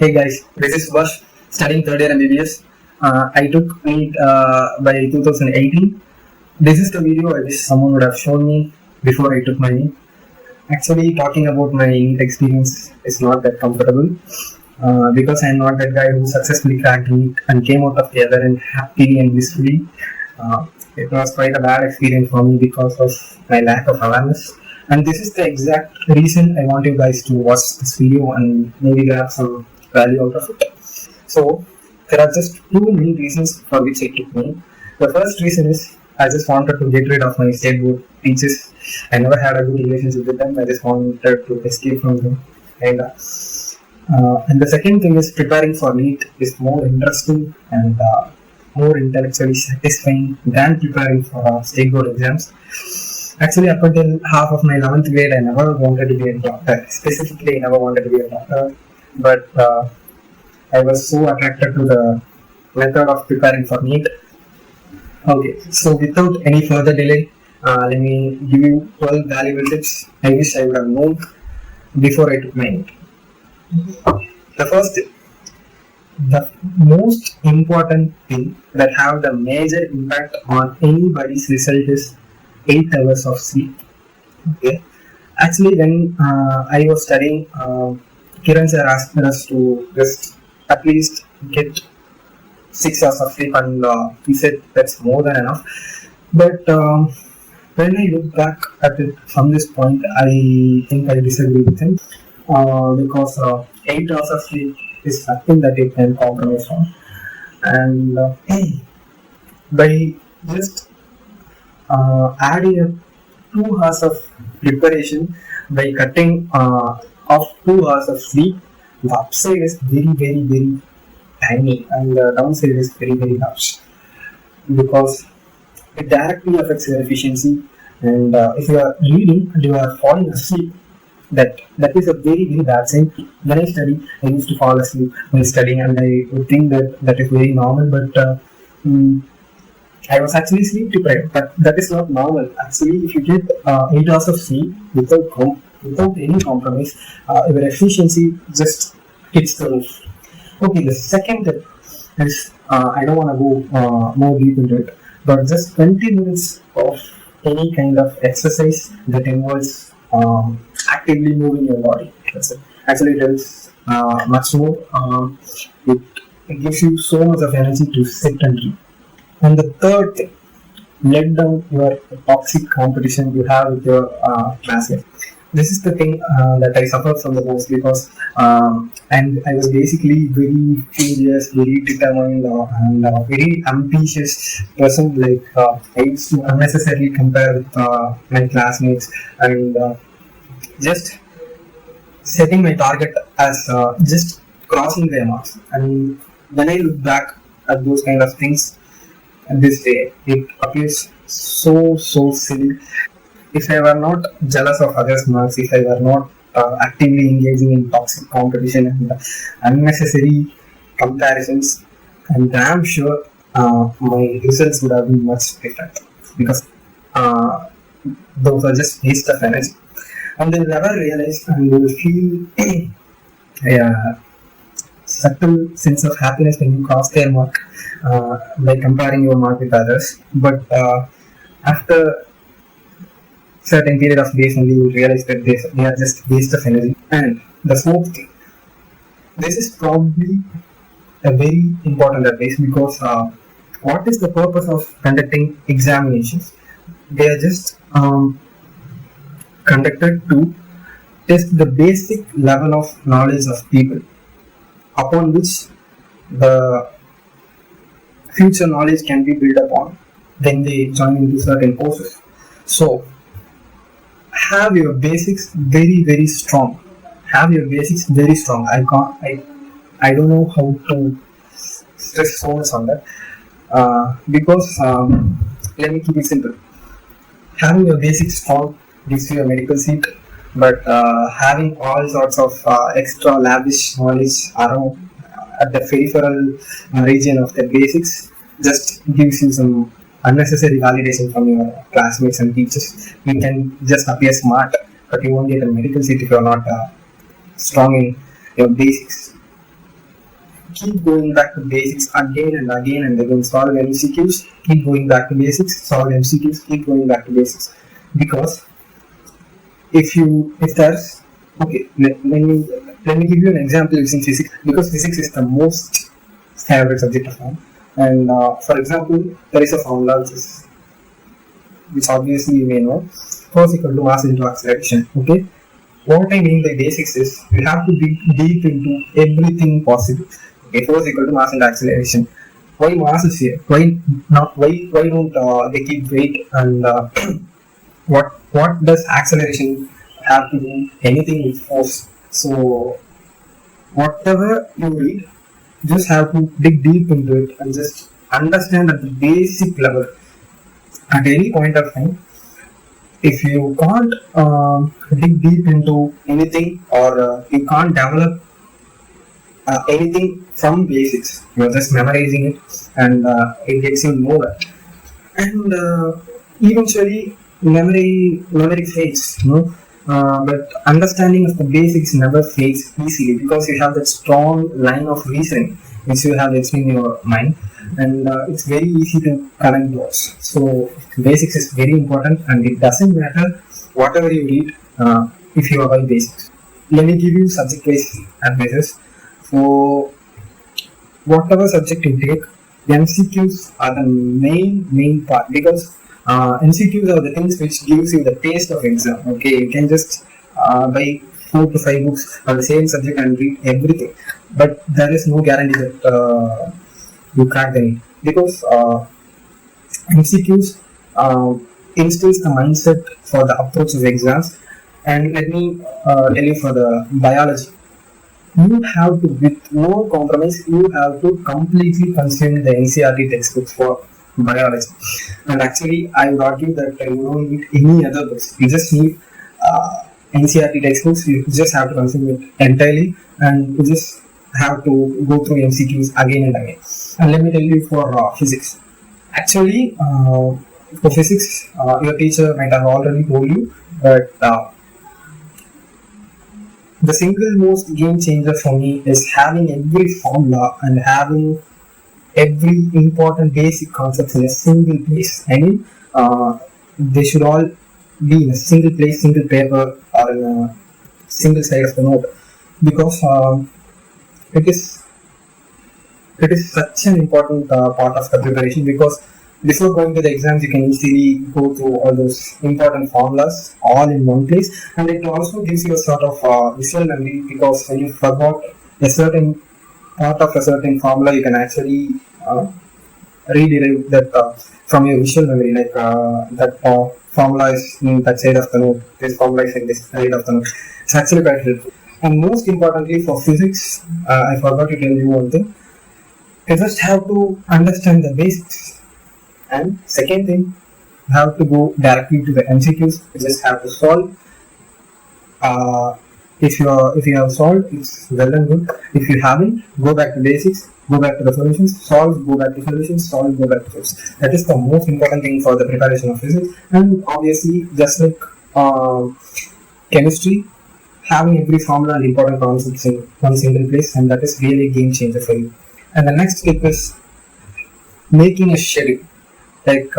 Hey guys, this is Subhash, studying third year Mbbs. I took NEET by 2018. This is the video I wish someone would have shown me before I took my NEET. Actually, talking about my NEET experience is not that comfortable because I'm not that guy who successfully cracked NEET and came out of the other end happily and blissfully. It was quite a bad experience for me because of my lack of awareness. And this is the exact reason I want you guys to watch this video and maybe grab some value out of it. So there are just two main reasons for which I took NEET. The first reason is I just wanted to get rid of my state board teachers. I never had a good relationship with them. I just wanted to escape from them. And the second thing is preparing for NEET is more interesting and more intellectually satisfying than preparing for state board exams. Actually, up until half of my 11th grade, I never wanted to be a doctor. Specifically, I never wanted to be a doctor. But I was so attracted to the method of preparing for NEET. Okay, so without any further delay, let me give you 12 valuable tips I wish I would have known before I took my NEET. The first tip, the most important thing that have the major impact on anybody's result is 8 hours of sleep. Okay. Actually, when I was studying, Kiran sir asked us to just at least get 6 hours of sleep, and he said that's more than enough. But when I look back at it from this point, I think I disagree with him because 8 hours of sleep is nothing that you can compromise on, and by just adding up 2 hours of preparation by cutting off 2 hours of sleep, the upside is very tiny and the downside is very large because it directly affects your efficiency. And if you are reading and you are falling asleep, that is a very bad sign. When I study, I used to fall asleep while studying, and I would think that is very normal, but I was actually sleep deprived, but that is not normal. Actually, if you get 8 hours of sleep without any compromise, your efficiency just hits the roof. Okay, the second tip is, I don't want to go more deep into it, but just 20 minutes of any kind of exercise that involves actively moving your body. That's it. Actually, it helps much more. It gives you so much of energy to sit and read. And the third thing, let down your toxic competition you have with your classmates. This is the thing that I suffered from the most because and I was basically very curious, very determined, and very ambitious person. Like I used to unnecessarily compare with my classmates and just setting my target as just crossing their marks. And when I look back at those kind of things, this day, it appears so silly. If I were not jealous of others' marks, if I were not actively engaging in toxic competition and unnecessary comparisons, I'm damn sure my results would have been much different because those are just waste of energy. And they'll never realize and they will feel subtle sense of happiness when you cross their mark by comparing your mark with others. But after certain period of days only you will realize that they are just waste of energy. And the fourth thing, this is probably a very important advice because what is the purpose of conducting examinations? They are just conducted to test the basic level of knowledge of people, upon which the future knowledge can be built upon when they join into certain courses. So have your basics very strong. Have your basics very strong. I don't know how to stress so much on that because let me keep it simple. Having your basics strong gives you a medical seat, but having all sorts of extra lavish knowledge around at the peripheral region of the basics just gives you some unnecessary validation from your classmates and teachers. You can just appear smart, but you won't get a medical seat if you're not strong in your basics. keep going back to basics again and again and again. Solve MCQs, keep going back to basics. Solve MCQs, keep going back to basics. Because if there's okay, let me give you an example using physics, because physics is the most favorite subject of mine. And for example, there is a formula which obviously you may know, force equal to mass into acceleration. Okay, what I mean by basics is you have to dig deep into everything possible. Okay, force equal to mass into acceleration. Why mass is here? Why not? Why don't they keep weight? And what does acceleration have to do anything with force? So whatever you read, just have to dig deep into it and just understand at the basic level. At any point of time, if you can't dig deep into anything, or you can't develop anything from basics, you're just memorizing it, and it gets you nowhere. And eventually, memory fades, but understanding of the basics never fades easily, because you have that strong line of reasoning which you have in your mind, and it's very easy to connect dots. So basics is very important, and it doesn't matter whatever you read if you avoid basics. Let me give you subject-wise advices. So whatever subject you take, MCQs are the main part, because MCQs are the things which gives you the taste of exam. Okay, you can just buy 4 to 5 books on the same subject and read everything, but there is no guarantee that you crack the NEET, because MCQs instills the mindset for the approach of exams. And let me tell you, for the biology, you have to, with no compromise, you have to completely consume the NCERT textbooks for biology. And actually, I would argue that you don't need any other books. You just need NCERT textbooks. You just have to consume it entirely, and you just have to go through MCQs again and again. And let me tell you, for physics, actually, for physics, your teacher might have already told you that the single most game changer for me is having every formula and having every important basic concepts in a single place. I mean, they should all be in a single place, single paper, or in a single side of the note, because it is such an important part of the preparation. Because before going to the exams, you can easily go through all those important formulas all in one place, and it also gives you a sort of visual memory, because when you forgot a certain part of a certain formula, you can actually rederive that from your visual memory, like that formula is in that side of the note, this formula is in this side of the note. It's actually quite helpful. And most importantly, for physics, I forgot to tell you one thing. You just have to understand the basics. And second thing, you have to go directly to the MCQs. You just have to solve. If you have solved, it's well and good. If you haven't, go back to basics, go back to the solutions, solve, go back to solutions, solve, go back to solutions. That is the most important thing for the preparation of physics. And obviously, just like chemistry, having every formula and important concepts in one single place, and that is really a game changer for you. And the next tip is making a schedule. Like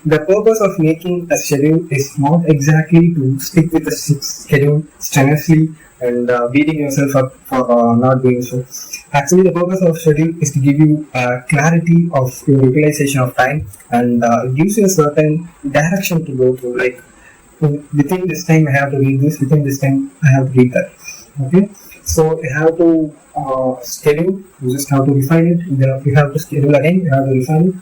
the purpose of making a schedule is not exactly to stick with the schedule strenuously and beating yourself up for not doing so. Actually, the purpose of schedule is to give you clarity of your utilization of time, and it gives you a certain direction to go through. Like, within this time I have to read this, within this time I have to read that. Okay, so you have to schedule, you just have to refine it, you have to schedule again, you have to refine it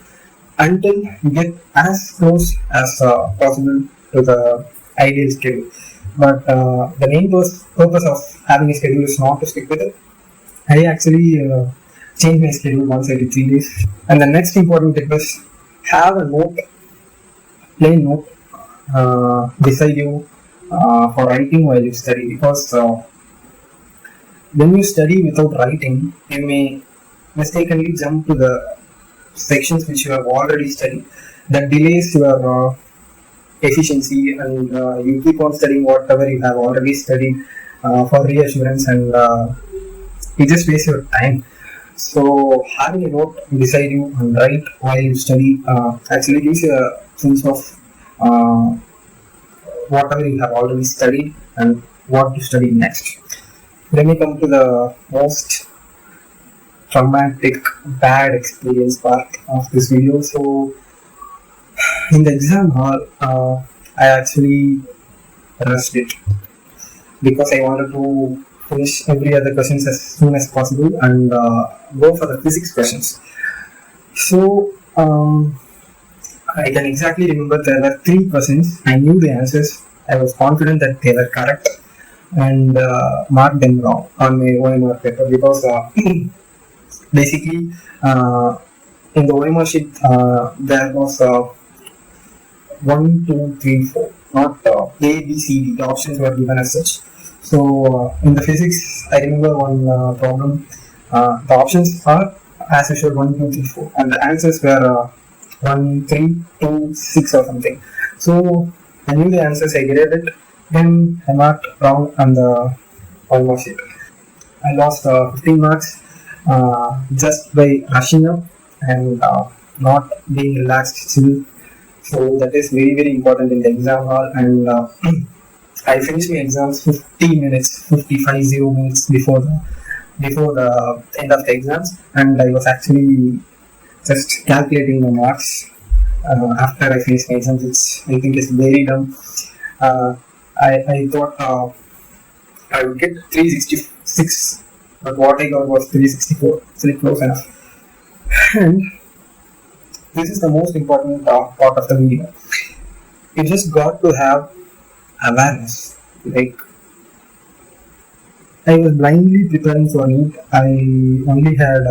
until you get as close as possible to the ideal schedule. But the main purpose of having a schedule is not to stick with it. I actually changed my schedule once every 3 days. And the next important tip is have a note, plain note beside you for writing while you study, because when you study without writing, you may mistakenly jump to the sections which you have already studied. That delays your efficiency, and you keep on studying whatever you have already studied for reassurance, and you just waste your time. So having a note beside you and write while you study actually gives you a sense of uh, whatever you have already studied and what to study next. Let me come to the most traumatic, bad experience part of this video. So in the exam hall, I actually rushed it because I wanted to finish every other questions as soon as possible and go for the physics questions. So I can exactly remember there were 3 questions. I knew the answers. I was confident that they were correct and marked them wrong on my OMR paper because basically in the OMR sheet there was 1, 2, 3, 4, not A, B, C, D. The options were given as such. So in the physics, I remember one problem. The options are as usual 1, 2, 3, 4, and the answers were 1, 3, 2, 6 or something. So I knew the answers. I graded it. Then I marked wrong on the almost sheet. I lost 15 marks just by rushing up and not being relaxed chill. So that is very very important in the exam hall. And I finished my exams 50 minutes, 55 minutes before the end of the exams, and I was actually just calculating the marks after I finished my exams, which I think is very dumb. I thought I would get 366, but what I got was 364. So close enough. And this is the most important part of the video. You just got to have awareness. Like, I was blindly preparing for NEET. I only had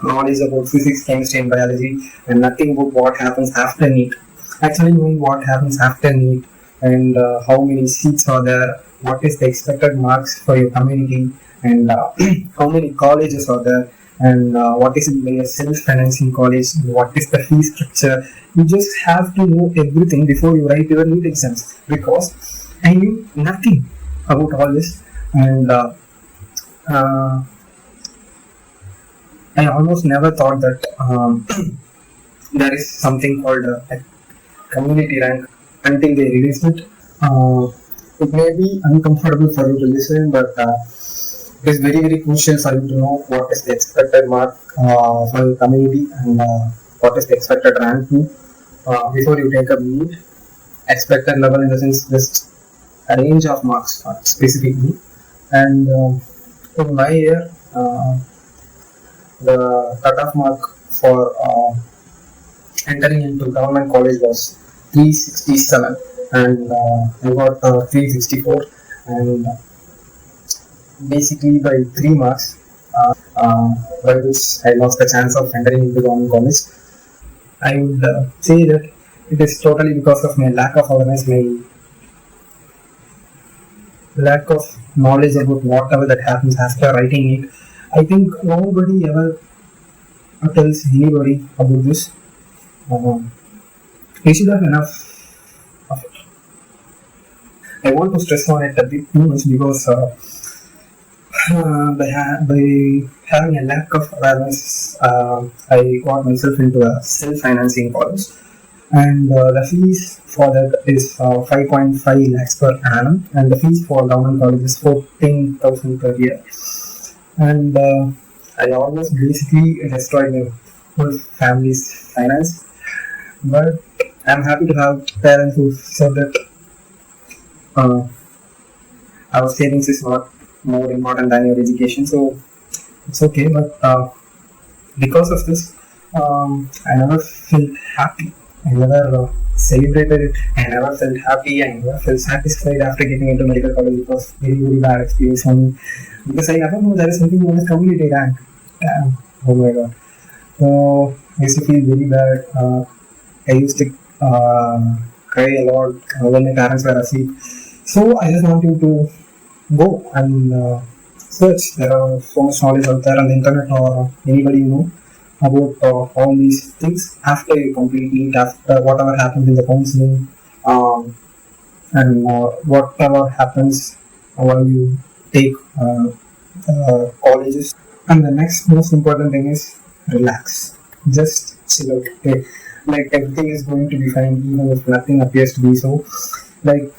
knowledge about physics, chemistry, and biology, and nothing about what happens after NEET. Actually, knowing what happens after NEET and how many seats are there, what is the expected marks for your community, and how many colleges are there, and what is a self-financing college, what is the fee structure. You just have to know everything before you write your NEET exams, because I knew nothing about all this. And I almost never thought that there is something called a community rank until they released it. It may be uncomfortable for you to listen, but it is very very crucial for you to know what is the expected mark for your community and what is the expected rank too before you take up NEET. Expected level in the sense just a range of marks specifically. And in my year, the cutoff mark for entering into government college was 367, and I got 364, and basically by 3 marks, by which I lost the chance of entering into government college. I would say that it is totally because of my lack of awareness, my lack of knowledge about whatever that happens after writing it. I think nobody ever tells anybody about this. We should have enough of it. I want to stress on it a bit too much because by having a lack of awareness, I got myself into a self-financing college, and the fees for that is 5.5 lakhs per annum, and the fees for government college is 14,000 per year. And I almost basically destroyed my whole family's finance, but I'm happy to have parents who said that our savings is not more important than your education, so it's okay. But because of this, I never felt happy. I never celebrated it. I never felt happy. I never felt satisfied after getting into medical college. It was very very bad experience for me because I never know there is something known as community rank. Damn. Oh my god. So I used to feel very bad. I used to cry a lot when my parents were asleep. So I just want you to go and search. There are so much knowledge out there on the internet or anybody you know about all these things after you complete NEET, after whatever happens in the counseling, and whatever happens while you take colleges. And the next most important thing is relax. Just chill out. Okay? Like everything is going to be fine, even if nothing appears to be so. Like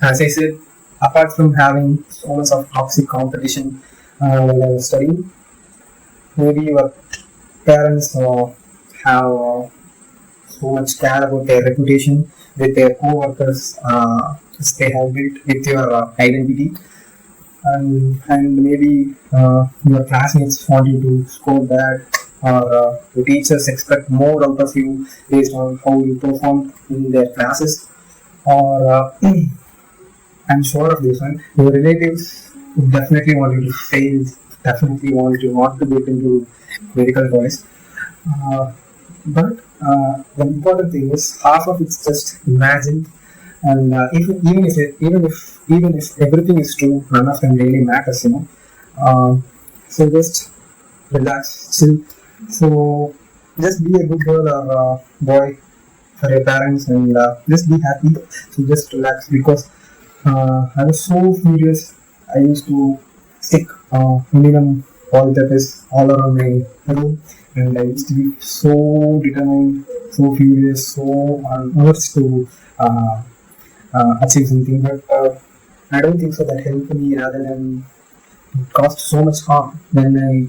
as I said, apart from having so much of toxic competition while I was studying, maybe your parents have so much care about their reputation with their co-workers, they have built with your identity, and maybe your classmates want you to score bad, or the teachers expect more out of you based on how you perform in their classes, or I'm sure of this one, your relatives would definitely want you to fail, definitely want you not to get into medical college. Uh, but the important thing is half of it's just imagined, and even if everything is true, none of them really matters, you know. So just relax, chill. So just be a good girl or boy for your parents, and just be happy. So just relax, because I was so furious. I used to stick minimum all that is all around my room, and I used to be so determined, so furious, so urged to achieve something. But I don't think so that helped me, rather than it caused so much harm. When I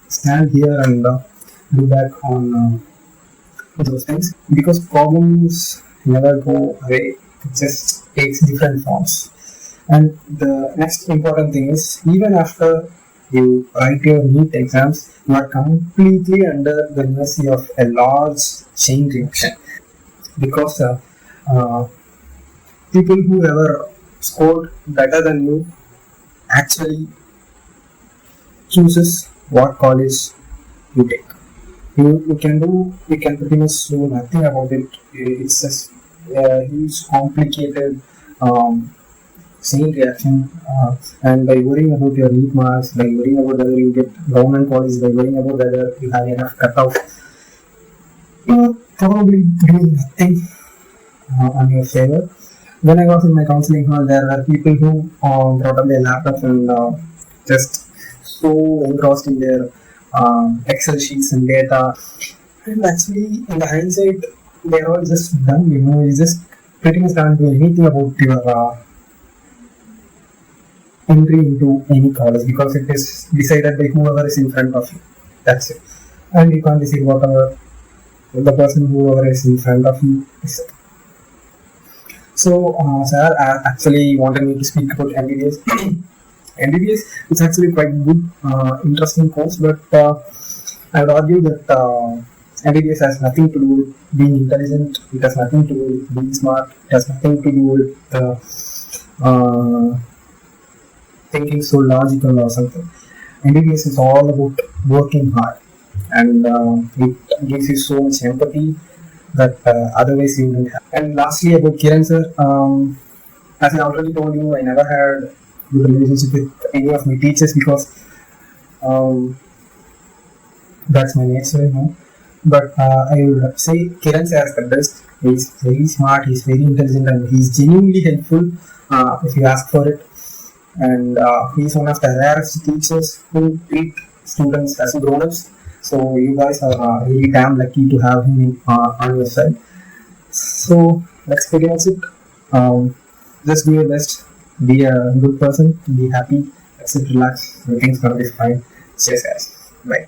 stand here and look back on those things, because problems never go away, it just takes different forms. And the next important thing is, even after you write your NEET exams, you are completely under the mercy of a large chain reaction, because uh, people who ever scored better than you actually chooses what college you take. You can pretty much do nothing about it. It's just a huge complicated chain reaction, and by worrying about your NEET marks, by worrying about whether you get government college, by worrying about whether you have enough cutoff, you're probably doing nothing on your favor. When I was in my counseling hall, there were people who brought up their laptops and just so engrossed in their Excel sheets and data. And actually, in the hindsight, they're all just dumb, you know. You just pretty much can't do anything about your entry into any college, because it is decided by whoever is in front of you. That's it. And you can't decide whatever the person whoever is in front of you is. So, sir actually wanted me to speak about MBBS. MBBS is actually quite good, interesting course, but I would argue that MBBS has nothing to do with being intelligent. It has nothing to do with being smart. It has nothing to do with thinking so logical or something. MBBS is all about working hard, and it gives you so much empathy that otherwise you wouldn't have. And lastly, about Kiran sir, as I already told you, I never had a good relationship with any of my teachers, because that's my nature, you know. But I would say Kiran sir is the best. He's very smart, he's very intelligent, and he's genuinely helpful if you ask for it. And he's one of the rarest teachers who treat students as grown-ups. So you guys are really damn lucky to have him on your side. So that's pretty much it. Just do your best. Be a good person. Be happy. That's it. Relax. Everything's gonna be fine. Cheers, guys. Bye.